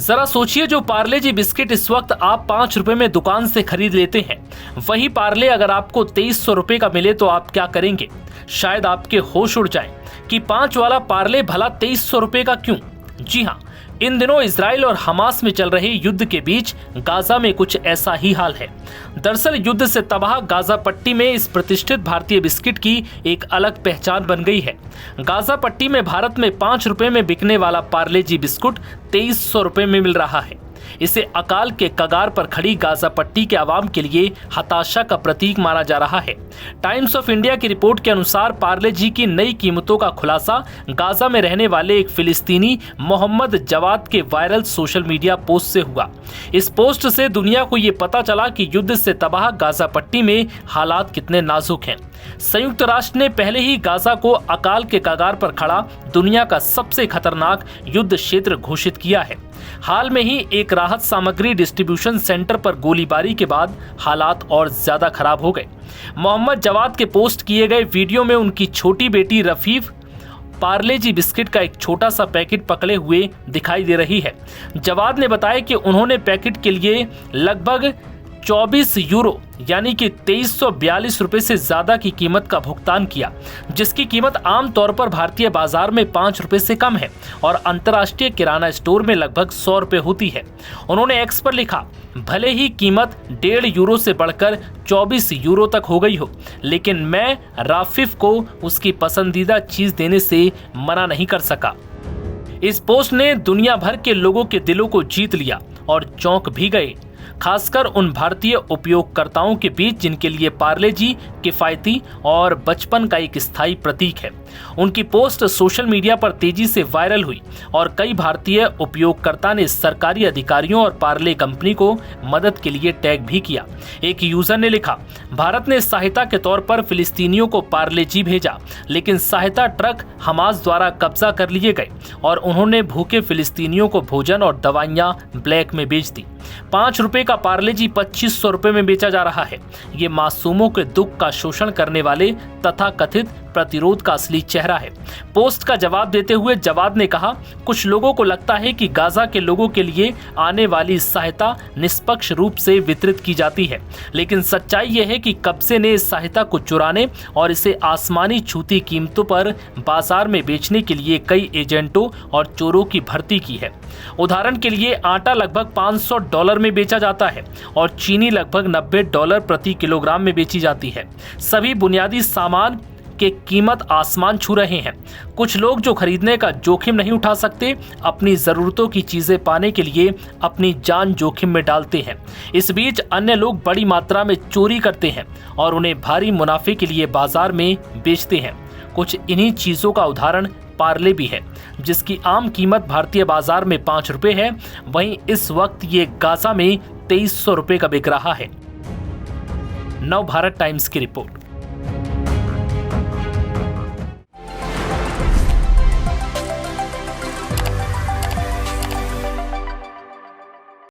जरा सोचिए, जो पार्ले जी बिस्किट इस वक्त आप 5 रुपए में दुकान से खरीद लेते हैं, वही पार्ले अगर आपको 2300 रुपए का मिले तो आप क्या करेंगे? शायद आपके होश उड़ जाएं कि 5 वाला पार्ले भला 2300 रुपए का क्यों? जी हाँ, इन दिनों इजराइल और हमास में चल रहे युद्ध के बीच गाजा में कुछ ऐसा ही हाल है। दरअसल युद्ध से तबाह गाजा पट्टी में इस प्रतिष्ठित भारतीय बिस्किट की एक अलग पहचान बन गई है। गाजा पट्टी में भारत में 5 रुपए में बिकने वाला पार्ले जी बिस्कुट 2300 रुपए में मिल रहा है। इसे अकाल के कगार पर खड़ी गाजा पट्टी के आवाम के लिए हताशा का प्रतीक माना जा रहा है। टाइम्स ऑफ इंडिया की रिपोर्ट के अनुसार पार्ले जी की नई कीमतों का खुलासा गाजा में रहने वाले एक फिलिस्तीनी मोहम्मद जवाद के वायरल सोशल मीडिया पोस्ट से हुआ। इस पोस्ट से दुनिया को ये पता चला कि युद्ध से तबाह गाजा पट्टी में हालात कितने नाजुक हैं। संयुक्त राष्ट्र ने पहले ही गाजा को अकाल के कगार पर खड़ा दुनिया का सबसे खतरनाक युद्ध क्षेत्र घोषित किया है। हाल में ही एक राहत सामग्री डिस्ट्रीब्यूशन सेंटर पर गोलीबारी के बाद हालात और ज्यादा खराब हो गए। मोहम्मद जवाद के पोस्ट किए गए वीडियो में उनकी छोटी बेटी रफीफ पार्ले जी बिस्किट का एक छोटा सा पैकेट पकड़े हुए दिखाई दे रही है। जवाद ने बताया कि उन्होंने पैकेट के लिए लगभग 24 यूरो यानी कि 2342 रुपए से ज्यादा की कीमत का भुगतान किया, जिसकी कीमत आमतौर पर भारतीय बाजार में 5 रुपए से कम है और अंतर्राष्ट्रीय किराना स्टोर में लगभग 100 रुपए होती है। उन्होंने एक्स पर लिखा, भले ही कीमत 1.5 यूरो से बढ़कर 24 यूरो तक हो गई हो, लेकिन मैं राफिफ को उसकी पसंदीदा चीज देने से मना नहीं कर सका। इस पोस्ट ने दुनिया भर के लोगों के दिलों को जीत लिया और चौंक भी गए, खासकर उन भारतीय उपयोगकर्ताओं के बीच जिनके लिए पार्ले जी किफायती और बचपन का एक स्थायी प्रतीक है। उनकी पोस्ट सोशल मीडिया पर तेजी से वायरल हुई और कई भारतीय उपयोगकर्ता ने सरकारी अधिकारियों और पार्ले कंपनी को मदद के लिए टैग भी किया। एक यूजर ने लिखा, भारत ने सहायता के तौर पर फिलिस्तीनियों को पार्ले जी भेजा, लेकिन सहायता ट्रक हमास द्वारा कब्जा कर लिए गए और उन्होंने भूखे फिलिस्तीनियों को भोजन और दवाइयां ब्लैक में बेच दी। 5 रुपए का पार्ले जी 2500 रुपए में बेचा जा रहा है। ये मासूमों के दुख का शोषण करने वाले तथा कथित प्रतिरोध का असली चेहरा है। पोस्ट का जवाब देते हुए जवाद ने कहा, कुछ लोगों को लगता है कि गाजा के लोगों के लिए आने वाली सहायता निष्पक्ष रूप से वितरित की जाती है, लेकिन सच्चाई यह है कि कब्जे ने इस सहायता को चुराने और इसे आसमानी छूती कीमतों पर बाजार में बेचने के लिए कई एजेंटों और चोरों की भर्ती की है। उदाहरण के लिए आटा लगभग $500 में बेचा जाता है और चीनी लगभग $90 प्रति किलोग्राम में बेची जाती है। सभी बुनियादी सामान के कीमत आसमान छू रहे हैं। कुछ लोग जो खरीदने का जोखिम नहीं उठा सकते, अपनी जरूरतों की चीजें पाने के लिए अपनी जान जोखिम में डालते हैं। इस बीच अन्य लोग बड़ी मात्रा में चोरी करते हैं और उन्हें भारी मुनाफे के लिए बाजार में बेचते हैं। कुछ इन्हीं चीजों का उदाहरण पार्ले भी है, जिसकी आम कीमत भारतीय बाजार में 5 रुपए है। वहीं इस वक्त ये गाजा में 2300 रुपए का बिक रहा है। नव भारत टाइम्स की रिपोर्ट।